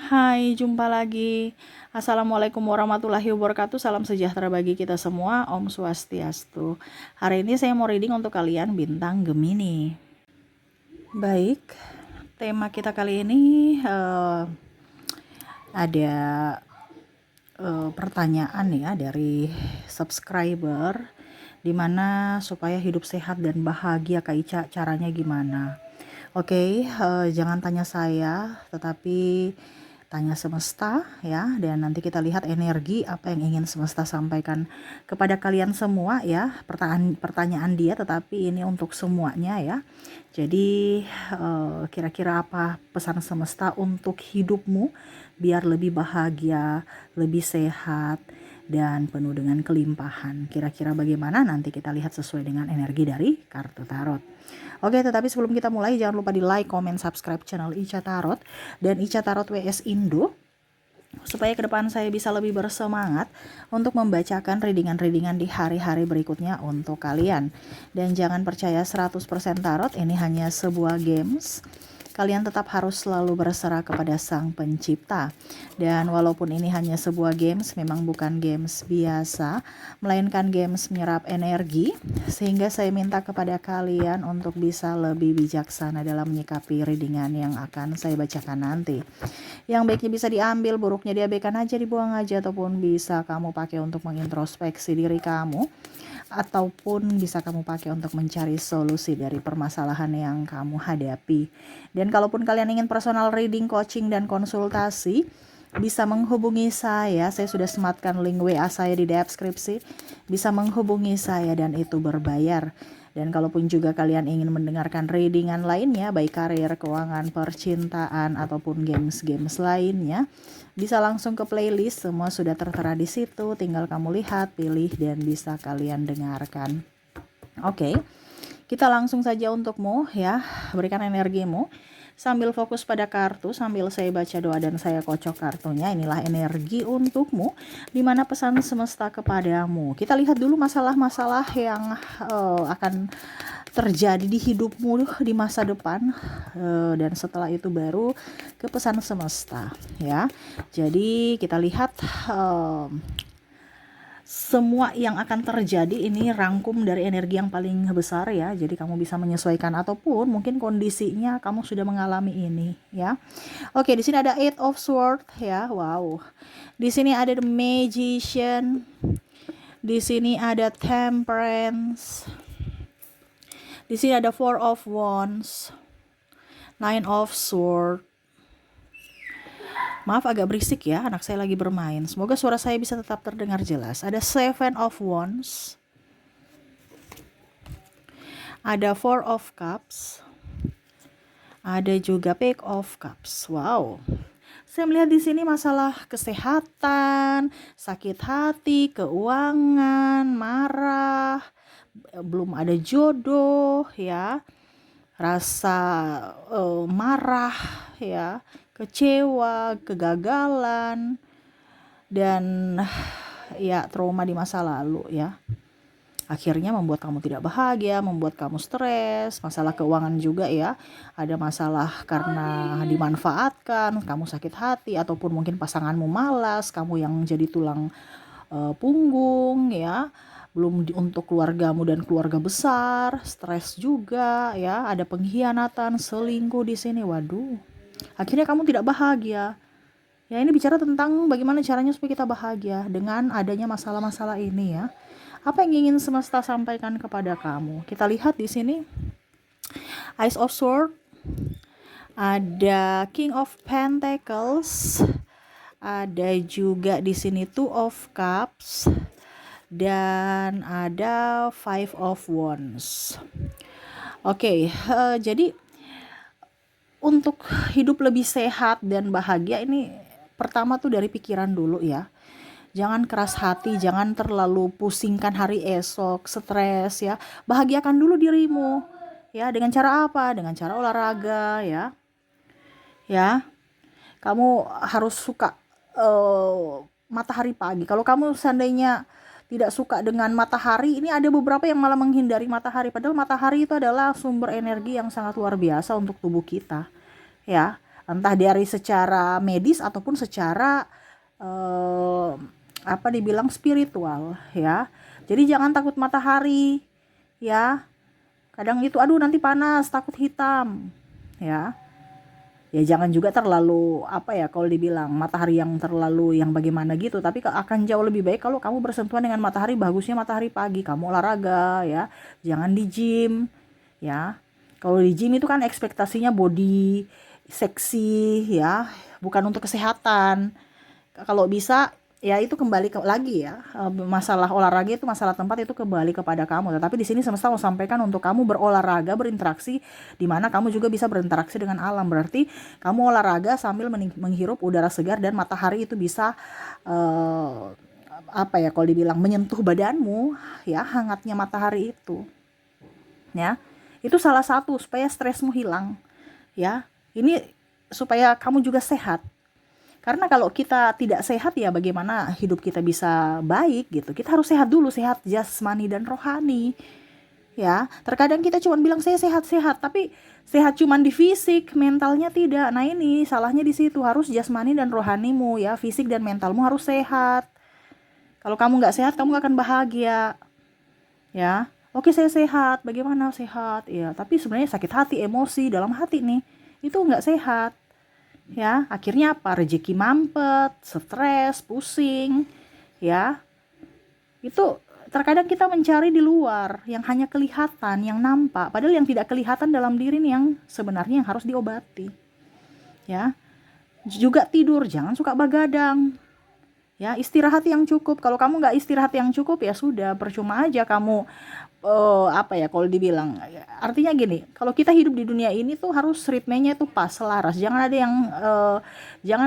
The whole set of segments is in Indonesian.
Hai, jumpa lagi. Assalamualaikum warahmatullahi wabarakatuh. Salam sejahtera bagi kita semua. Om Swastiastu. Hari ini saya mau reading untuk kalian bintang Gemini. Baik, tema kita kali ini ada pertanyaan ya dari subscriber, dimana supaya hidup sehat dan bahagia Kak Ica, caranya gimana? Oke, jangan tanya saya, tetapi tanya semesta ya, dan nanti kita lihat energi apa yang ingin semesta sampaikan kepada kalian semua ya. Pertanyaan dia, tetapi ini untuk semuanya ya. Jadi kira-kira apa pesan semesta untuk hidupmu biar lebih bahagia, lebih sehat, dan penuh dengan kelimpahan. Kira-kira bagaimana? Nanti kita lihat sesuai dengan energi dari kartu tarot. Oke, tetapi sebelum kita mulai, jangan lupa di like, comment, subscribe channel Ica Tarot dan Ica Tarot WS Indo, supaya ke depan saya bisa lebih bersemangat untuk membacakan readingan-readingan di hari-hari berikutnya untuk kalian. Dan jangan percaya 100% tarot, ini hanya sebuah games. Kalian tetap harus selalu berserah kepada Sang Pencipta. Dan walaupun ini hanya sebuah games, memang bukan games biasa, melainkan games menyerap energi, sehingga saya minta kepada kalian untuk bisa lebih bijaksana dalam menyikapi readingan yang akan saya bacakan nanti. Yang baiknya bisa diambil, buruknya diabaikan aja, dibuang aja, ataupun bisa kamu pakai untuk mengintrospeksi diri kamu, ataupun bisa kamu pakai untuk mencari solusi dari permasalahan yang kamu hadapi. Dan kalaupun kalian ingin personal reading, coaching, dan konsultasi, bisa menghubungi saya sudah sematkan link WA saya di deskripsi. Bisa menghubungi saya dan itu berbayar. Dan kalaupun juga kalian ingin mendengarkan readingan lainnya, baik karir, keuangan, percintaan, ataupun games-games lainnya, bisa langsung ke playlist, semua sudah tertera di situ. Tinggal kamu lihat, pilih, dan bisa kalian dengarkan. Oke, kita langsung saja untukmu ya, berikan energimu. Sambil fokus pada kartu, sambil saya baca doa dan saya kocok kartunya. Inilah energi untukmu, dimana pesan semesta kepadamu. Kita lihat dulu masalah-masalah yang akan terjadi di hidupmu di masa depan, dan setelah itu baru ke pesan semesta ya. Jadi kita lihat semua yang akan terjadi ini rangkum dari energi yang paling besar ya. Jadi kamu bisa menyesuaikan, ataupun mungkin kondisinya kamu sudah mengalami ini ya. Oke, di sini ada Eight of Swords ya. Wow. Di sini ada The Magician. Di sini ada Temperance. Di sini ada Four of Wands. Nine of Swords. Maaf agak berisik ya, anak saya lagi bermain. Semoga suara saya bisa tetap terdengar jelas. Ada Seven of Wands. Ada Four of Cups. Ada juga Page of Cups. Wow. Saya melihat di sini masalah kesehatan, sakit hati, keuangan, marah, belum ada jodoh ya. Rasa marah ya, kecewa, kegagalan, dan ya trauma di masa lalu ya. Akhirnya membuat kamu tidak bahagia, membuat kamu stres, masalah keuangan juga ya. Ada masalah karena dimanfaatkan, kamu sakit hati, ataupun mungkin pasanganmu malas, kamu yang jadi tulang punggung ya. Belum untuk keluargamu dan keluarga besar, stres juga ya. Ada pengkhianatan, selingkuh di sini. Waduh. Akhirnya kamu tidak bahagia. Ya, ini bicara tentang bagaimana caranya supaya kita bahagia dengan adanya masalah-masalah ini ya. Apa yang ingin semesta sampaikan kepada kamu? Kita lihat di sini Ace of Swords, ada King of Pentacles, ada juga di sini Two of Cups, dan ada Five of Wands. Oke, jadi untuk hidup lebih sehat dan bahagia ini pertama tuh dari pikiran dulu ya. Jangan keras hati, jangan terlalu pusingkan hari esok, stres ya. Bahagiakan dulu dirimu ya, dengan cara apa? Dengan cara olahraga ya. Ya. Kamu harus suka matahari pagi. Kalau kamu seandainya tidak suka dengan matahari, ini ada beberapa yang malah menghindari matahari, padahal matahari itu adalah sumber energi yang sangat luar biasa untuk tubuh kita. Ya. entah dari secara medis ataupun secara apa dibilang spiritual ya. Jadi jangan takut matahari ya. Kadang itu aduh nanti panas, takut hitam ya. Ya jangan juga terlalu apa ya kalau dibilang matahari yang terlalu yang bagaimana gitu, tapi akan jauh lebih baik kalau kamu bersentuhan dengan matahari. Bagusnya matahari pagi, kamu olahraga ya, jangan di gym ya. Kalau di gym itu kan ekspektasinya body seksi ya, bukan untuk kesehatan. Kalau bisa ya itu kembali lagi ya, masalah olahraga itu masalah tempat, itu kembali kepada kamu. Tetapi di sini semesta mau sampaikan untuk kamu berolahraga, berinteraksi, di mana kamu juga bisa berinteraksi dengan alam. Berarti kamu olahraga sambil menghirup udara segar dan matahari itu bisa apa ya kalau dibilang menyentuh badanmu ya, hangatnya matahari itu ya. Itu salah satu supaya stresmu hilang ya. Ini supaya kamu juga sehat. Karena kalau kita tidak sehat ya bagaimana hidup kita bisa baik gitu. Kita harus sehat dulu, sehat jasmani dan rohani. Ya, terkadang kita cuma bilang saya sehat-sehat, tapi sehat cuma di fisik, mentalnya tidak. Nah, ini salahnya di situ. Harus jasmani dan rohanimu ya, fisik dan mentalmu harus sehat. Kalau kamu nggak sehat, kamu nggak akan bahagia. Ya. Oke, saya sehat. Bagaimana sehat? Ya, tapi sebenarnya sakit hati, emosi dalam hati nih. Itu nggak sehat. Ya, akhirnya apa? Rezeki mampet, stres, pusing, ya. Itu terkadang kita mencari di luar yang hanya kelihatan, yang nampak, padahal yang tidak kelihatan dalam diri nih yang sebenarnya yang harus diobati. Ya. Juga tidur, jangan suka begadang. Ya, istirahat yang cukup. Kalau kamu nggak istirahat yang cukup ya sudah, percuma aja kamu apa ya kalau dibilang, artinya gini, kalau kita hidup di dunia ini tuh harus ritmenya itu pas, selaras, jangan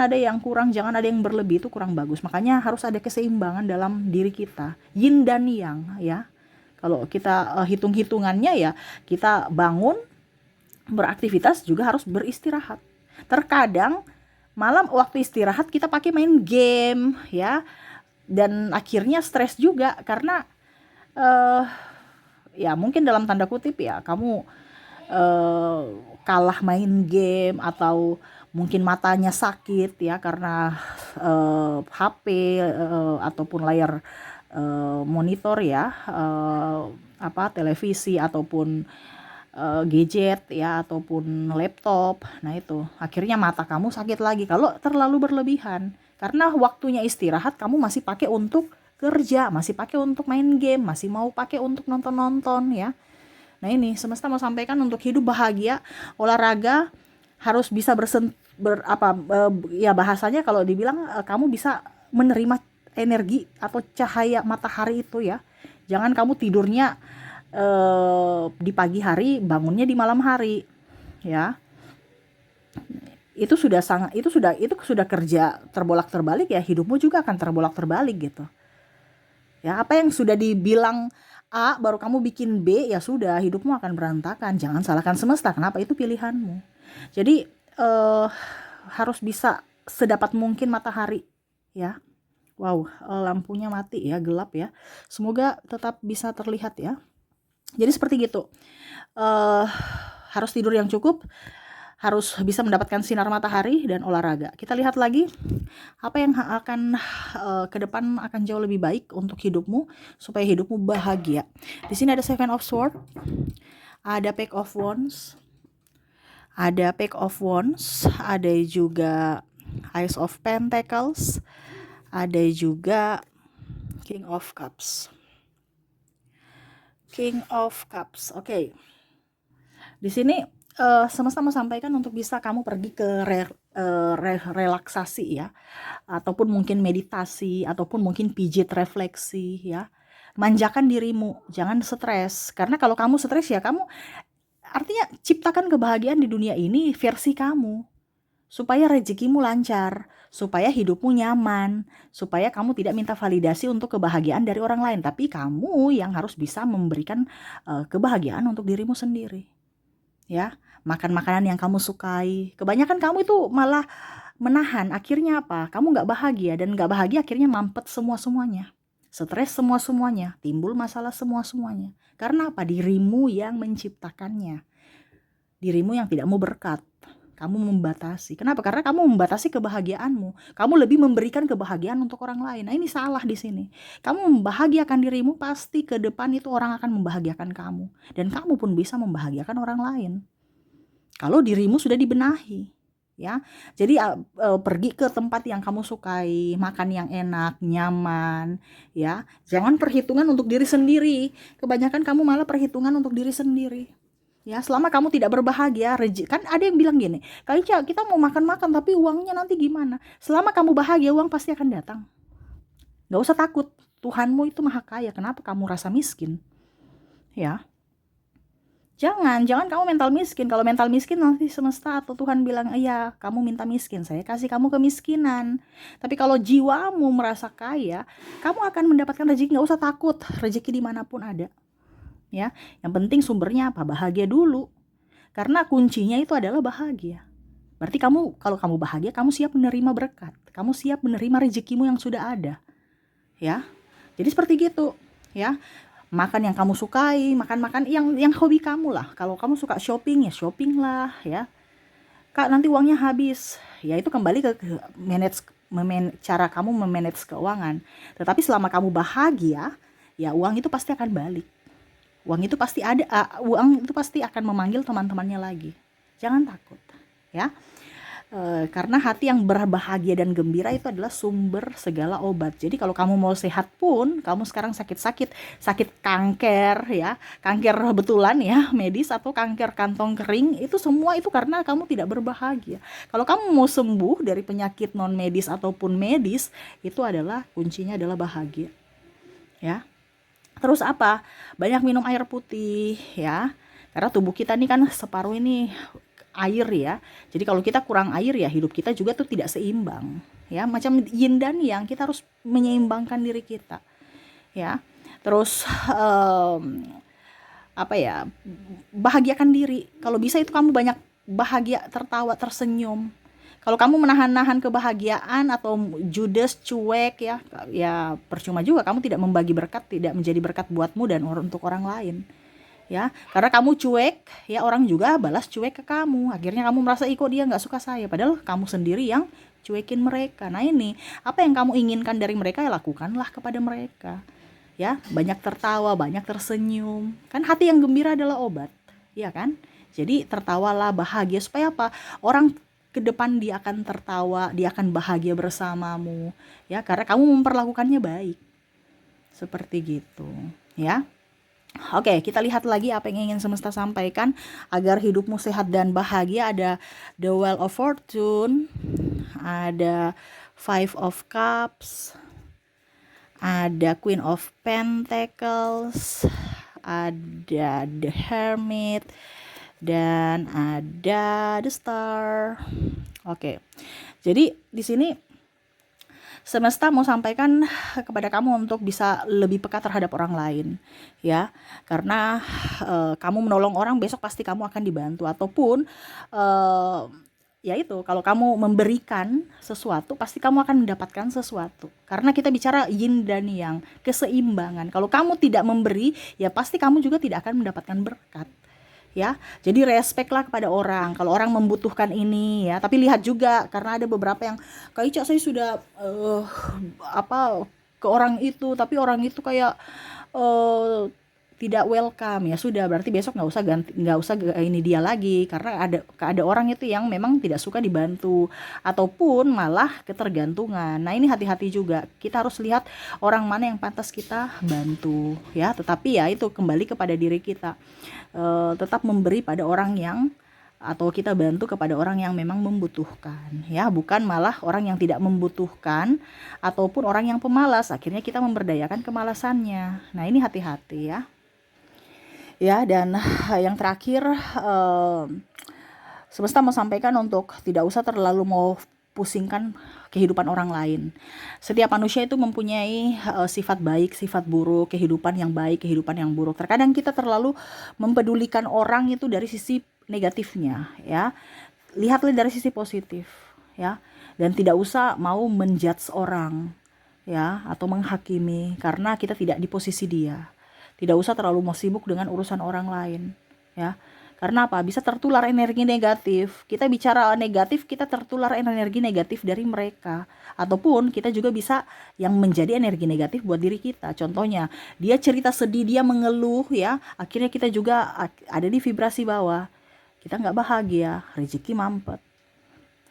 ada yang kurang, jangan ada yang berlebih, itu kurang bagus. Makanya harus ada keseimbangan dalam diri kita, yin dan yang ya. Kalau kita hitung-hitungannya ya, kita bangun beraktivitas juga harus beristirahat. Terkadang malam waktu istirahat kita pakai main game ya, dan akhirnya stres juga karena ya mungkin dalam tanda kutip ya kamu kalah main game, atau mungkin matanya sakit ya karena HP ataupun layar monitor ya, apa televisi ataupun gadget ya ataupun laptop. Nah itu akhirnya mata kamu sakit lagi kalau terlalu berlebihan, karena waktunya istirahat kamu masih pakai untuk kerja, masih pakai untuk main game, masih mau pakai untuk nonton-nonton ya. Nah ini semesta mau sampaikan untuk hidup bahagia, olahraga harus bisa ya bahasanya kalau dibilang kamu bisa menerima energi atau cahaya matahari itu ya. Jangan kamu tidurnya di pagi hari, bangunnya di malam hari ya. Itu sudah kerja terbolak-terbalik ya, hidupmu juga akan terbolak-terbalik gitu. Ya, apa yang sudah dibilang A baru kamu bikin B, ya sudah hidupmu akan berantakan. Jangan salahkan semesta, kenapa, itu pilihanmu. Jadi harus bisa sedapat mungkin matahari ya. Wow, lampunya mati ya, gelap ya. Semoga tetap bisa terlihat ya. Jadi seperti gitu. Harus tidur yang cukup, harus bisa mendapatkan sinar matahari dan olahraga. Kita lihat lagi apa yang akan ke depan akan jauh lebih baik untuk hidupmu supaya hidupmu bahagia. Di sini ada Seven of Swords, ada Page of Wands, ada juga Ace of Pentacles, ada juga King of Cups. Oke. Di sini semesta mau sampaikan untuk bisa kamu pergi ke relaksasi ya, ataupun mungkin meditasi, ataupun mungkin pijit refleksi ya. Manjakan dirimu, jangan stres, karena kalau kamu stres ya kamu, artinya ciptakan kebahagiaan di dunia ini versi kamu, supaya rezekimu lancar, supaya hidupmu nyaman, supaya kamu tidak minta validasi untuk kebahagiaan dari orang lain, tapi kamu yang harus bisa memberikan kebahagiaan untuk dirimu sendiri ya. Makan makanan yang kamu sukai. Kebanyakan kamu itu malah menahan, akhirnya apa? Kamu gak bahagia, dan gak bahagia akhirnya mampet semua-semuanya, stres semua-semuanya, timbul masalah semua-semuanya. Karena apa? Dirimu yang menciptakannya, dirimu yang tidak mau berkat. kamu membatasi. Kenapa? Karena kamu membatasi kebahagiaanmu. Kamu lebih memberikan kebahagiaan untuk orang lain. Nah, ini salah di sini. Kamu membahagiakan dirimu, pasti ke depan itu orang akan membahagiakan kamu. Dan kamu pun bisa membahagiakan orang lain. Kalau dirimu sudah dibenahi. Ya, jadi pergi ke tempat yang kamu sukai, makan yang enak, nyaman, ya. Jangan perhitungan untuk diri sendiri. Kebanyakan kamu malah perhitungan untuk diri sendiri. Ya, selama kamu tidak berbahagia, kan ada yang bilang gini, Kak Ica, kita mau makan-makan tapi uangnya nanti gimana? Selama kamu bahagia, uang pasti akan datang. Gak usah takut, Tuhanmu itu maha kaya, kenapa kamu rasa miskin? Ya. Jangan kamu mental miskin. Kalau mental miskin nanti semesta atau Tuhan bilang, iya kamu minta miskin, saya kasih kamu kemiskinan. Tapi kalau jiwamu merasa kaya, kamu akan mendapatkan rezeki. Gak usah takut, rezeki dimanapun ada. Ya, yang penting sumbernya apa? Bahagia dulu. Karena kuncinya itu adalah bahagia. Berarti kalau kamu bahagia, kamu siap menerima berkat. Kamu siap menerima rezekimu yang sudah ada. Ya. Jadi seperti gitu, ya. Makan yang kamu sukai, makan yang hobi kamu lah. Kalau kamu suka shopping, ya shopping lah, ya. Kak, nanti uangnya habis. Ya itu kembali ke cara kamu memanage keuangan. Tetapi selama kamu bahagia, ya uang itu pasti akan balik. Uang itu pasti ada, uang itu pasti akan memanggil teman-temannya lagi. Jangan takut, ya. Karena hati yang berbahagia dan gembira itu adalah sumber segala obat. Jadi kalau kamu mau sehat pun, kamu sekarang sakit kanker, ya, kanker betulan ya, medis, atau kanker kantong kering, itu semua itu karena kamu tidak berbahagia. Kalau kamu mau sembuh dari penyakit non medis ataupun medis, itu adalah kuncinya adalah bahagia, ya. Terus apa? Banyak minum air putih, ya. Karena tubuh kita nih kan separuh ini air, ya. Jadi kalau kita kurang air, ya hidup kita juga tuh tidak seimbang, ya. Macam yin dan yang, kita harus menyeimbangkan diri kita, ya. Terus apa ya? Bahagiakan diri. Kalau bisa itu kamu banyak bahagia, tertawa, tersenyum. Kalau kamu menahan-nahan kebahagiaan atau judes, cuek, ya percuma juga kamu tidak membagi berkat, tidak menjadi berkat buatmu dan untuk orang lain. Ya, karena kamu cuek, ya orang juga balas cuek ke kamu. Akhirnya kamu merasa kok dia nggak suka saya, padahal kamu sendiri yang cuekin mereka. Nah ini, apa yang kamu inginkan dari mereka, ya lakukanlah kepada mereka. Ya, banyak tertawa, banyak tersenyum. Kan hati yang gembira adalah obat, ya kan? Jadi tertawalah, bahagia, supaya apa? Orang ke depan dia akan tertawa, dia akan bahagia bersamamu, ya, karena kamu memperlakukannya baik. Seperti gitu, ya. Oke, kita lihat lagi apa yang ingin semesta sampaikan agar hidupmu sehat dan bahagia. Ada The Wheel of Fortune, ada Five of Cups, ada Queen of Pentacles, ada The Hermit, dan ada The Star. Oke. Jadi di sini semesta mau sampaikan kepada kamu untuk bisa lebih peka terhadap orang lain, ya. Karena kamu menolong orang, besok pasti kamu akan dibantu. Ataupun ya itu, kalau kamu memberikan sesuatu, pasti kamu akan mendapatkan sesuatu. Karena kita bicara yin dan yang, keseimbangan. Kalau kamu tidak memberi, ya pasti kamu juga tidak akan mendapatkan berkat. Ya, jadi respect lah kepada orang. Kalau orang membutuhkan ini, ya, tapi lihat juga, karena ada beberapa yang, Kak Ica, saya sudah ke orang itu, tapi orang itu kayak tidak welcome. Ya sudah, berarti besok nggak usah ini dia lagi, karena ada orang itu yang memang tidak suka dibantu ataupun malah ketergantungan. Nah ini hati-hati juga, kita harus lihat orang mana yang pantas kita bantu, ya. Tetapi ya itu kembali kepada diri kita, tetap memberi pada orang yang, atau kita bantu kepada orang yang memang membutuhkan, ya, bukan malah orang yang tidak membutuhkan ataupun orang yang pemalas, akhirnya kita memberdayakan kemalasannya. Nah ini hati-hati, ya. Dan yang terakhir, semesta mau sampaikan untuk tidak usah terlalu mau pusingkan kehidupan orang lain. Setiap manusia itu mempunyai sifat baik, sifat buruk, kehidupan yang baik, kehidupan yang buruk. Terkadang kita terlalu mempedulikan orang itu dari sisi negatifnya, ya. Lihatlah dari sisi positif, ya. Dan tidak usah mau menjudge orang, ya, atau menghakimi, karena kita tidak di posisi dia. Tidak usah terlalu mau sibuk dengan urusan orang lain, ya. Karena apa? Bisa tertular energi negatif. Kita bicara negatif, kita tertular energi negatif dari mereka. Ataupun kita juga bisa yang menjadi energi negatif buat diri kita. Contohnya, dia cerita sedih, dia mengeluh ya. Akhirnya kita juga ada di vibrasi bawah. Kita nggak bahagia, rezeki mampet.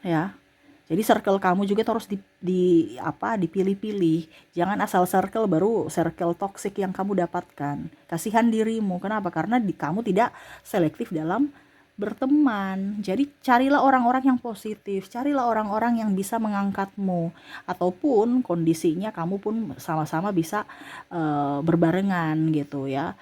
Ya. Jadi circle kamu juga harus dipilih-pilih. Jangan asal circle baru circle toxic yang kamu dapatkan. Kasihan dirimu. Kenapa? Karena kamu tidak selektif dalam berteman. Jadi carilah orang-orang yang positif, carilah orang-orang yang bisa mengangkatmu, ataupun kondisinya kamu pun sama-sama bisa berbarengan gitu ya.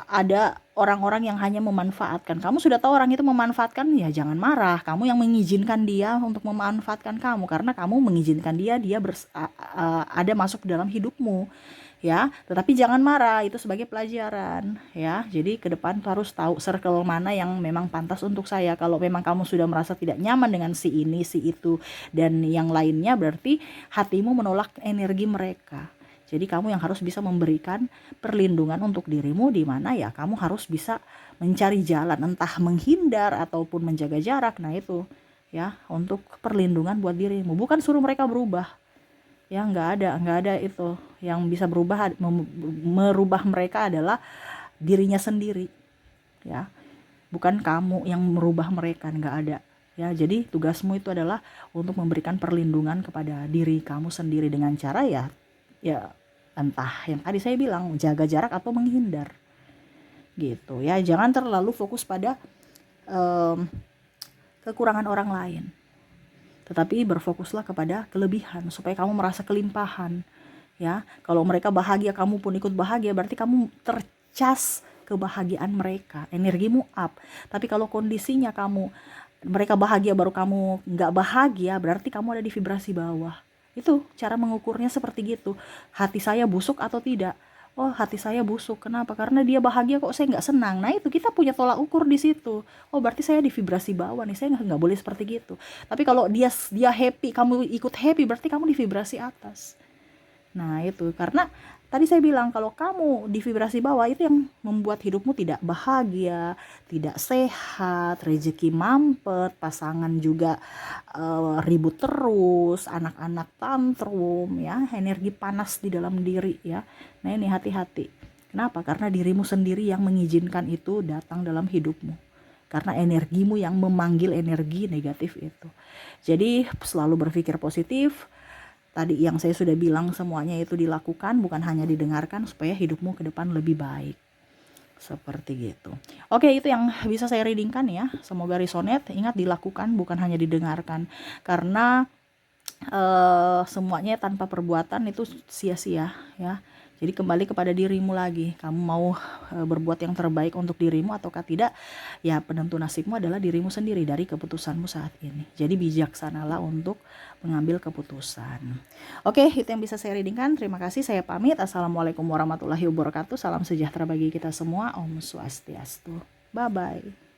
Ada orang-orang yang hanya memanfaatkan. Kamu sudah tahu orang itu memanfaatkan, ya jangan marah. Kamu yang mengizinkan dia untuk memanfaatkan kamu, karena kamu mengizinkan dia ada masuk dalam hidupmu, ya. Tetapi jangan marah, itu sebagai pelajaran, ya. Jadi ke depan harus tahu circle mana yang memang pantas untuk saya. Kalau memang kamu sudah merasa tidak nyaman dengan si ini, si itu, dan yang lainnya, berarti hatimu menolak energi mereka. Jadi kamu yang harus bisa memberikan perlindungan untuk dirimu, di mana ya kamu harus bisa mencari jalan, entah menghindar ataupun menjaga jarak. Nah itu ya, untuk perlindungan buat dirimu, bukan suruh mereka berubah. Ya nggak ada itu. Yang bisa merubah mereka adalah dirinya sendiri, ya, bukan kamu yang merubah mereka, nggak ada. Ya, jadi tugasmu itu adalah untuk memberikan perlindungan kepada diri kamu sendiri dengan cara ya entah yang tadi saya bilang, jaga jarak atau menghindar gitu ya. Jangan terlalu fokus pada kekurangan orang lain, tetapi berfokuslah kepada kelebihan supaya kamu merasa kelimpahan ya. Kalau mereka bahagia, kamu pun ikut bahagia, berarti kamu tercas kebahagiaan mereka, energimu up. Tapi kalau kondisinya mereka bahagia baru kamu nggak bahagia, berarti kamu ada di vibrasi bawah. Itu cara mengukurnya seperti gitu. Hati saya busuk atau tidak? Oh, hati saya busuk. Kenapa? Karena dia bahagia kok saya nggak senang. Nah itu kita punya tolak ukur di situ. Oh berarti saya di vibrasi bawah nih. Saya nggak boleh seperti gitu. Tapi kalau dia happy, kamu ikut happy, berarti kamu di vibrasi atas. Nah itu karena tadi saya bilang kalau kamu di vibrasi bawah, itu yang membuat hidupmu tidak bahagia, tidak sehat, rezeki mampet, pasangan juga ribut terus, anak-anak tantrum ya, energi panas di dalam diri ya. Nah ini hati-hati. Kenapa? Karena dirimu sendiri yang mengizinkan itu datang dalam hidupmu. Karena energimu yang memanggil energi negatif itu. Jadi selalu berpikir positif. Tadi yang saya sudah bilang semuanya itu dilakukan, bukan hanya didengarkan, supaya hidupmu ke depan lebih baik. Seperti gitu. Oke, itu yang bisa saya readingkan ya. Semoga resonate. Ingat, dilakukan bukan hanya didengarkan. Karena semuanya tanpa perbuatan itu sia-sia ya. Jadi kembali kepada dirimu lagi. Kamu mau berbuat yang terbaik untuk dirimu ataukah tidak? Ya penentu nasibmu adalah dirimu sendiri dari keputusanmu saat ini. Jadi bijaksanalah untuk mengambil keputusan. Oke, itu yang bisa saya readingkan. Terima kasih, saya pamit. Assalamualaikum warahmatullahi wabarakatuh. Salam sejahtera bagi kita semua. Om Swastiastu. Bye-bye.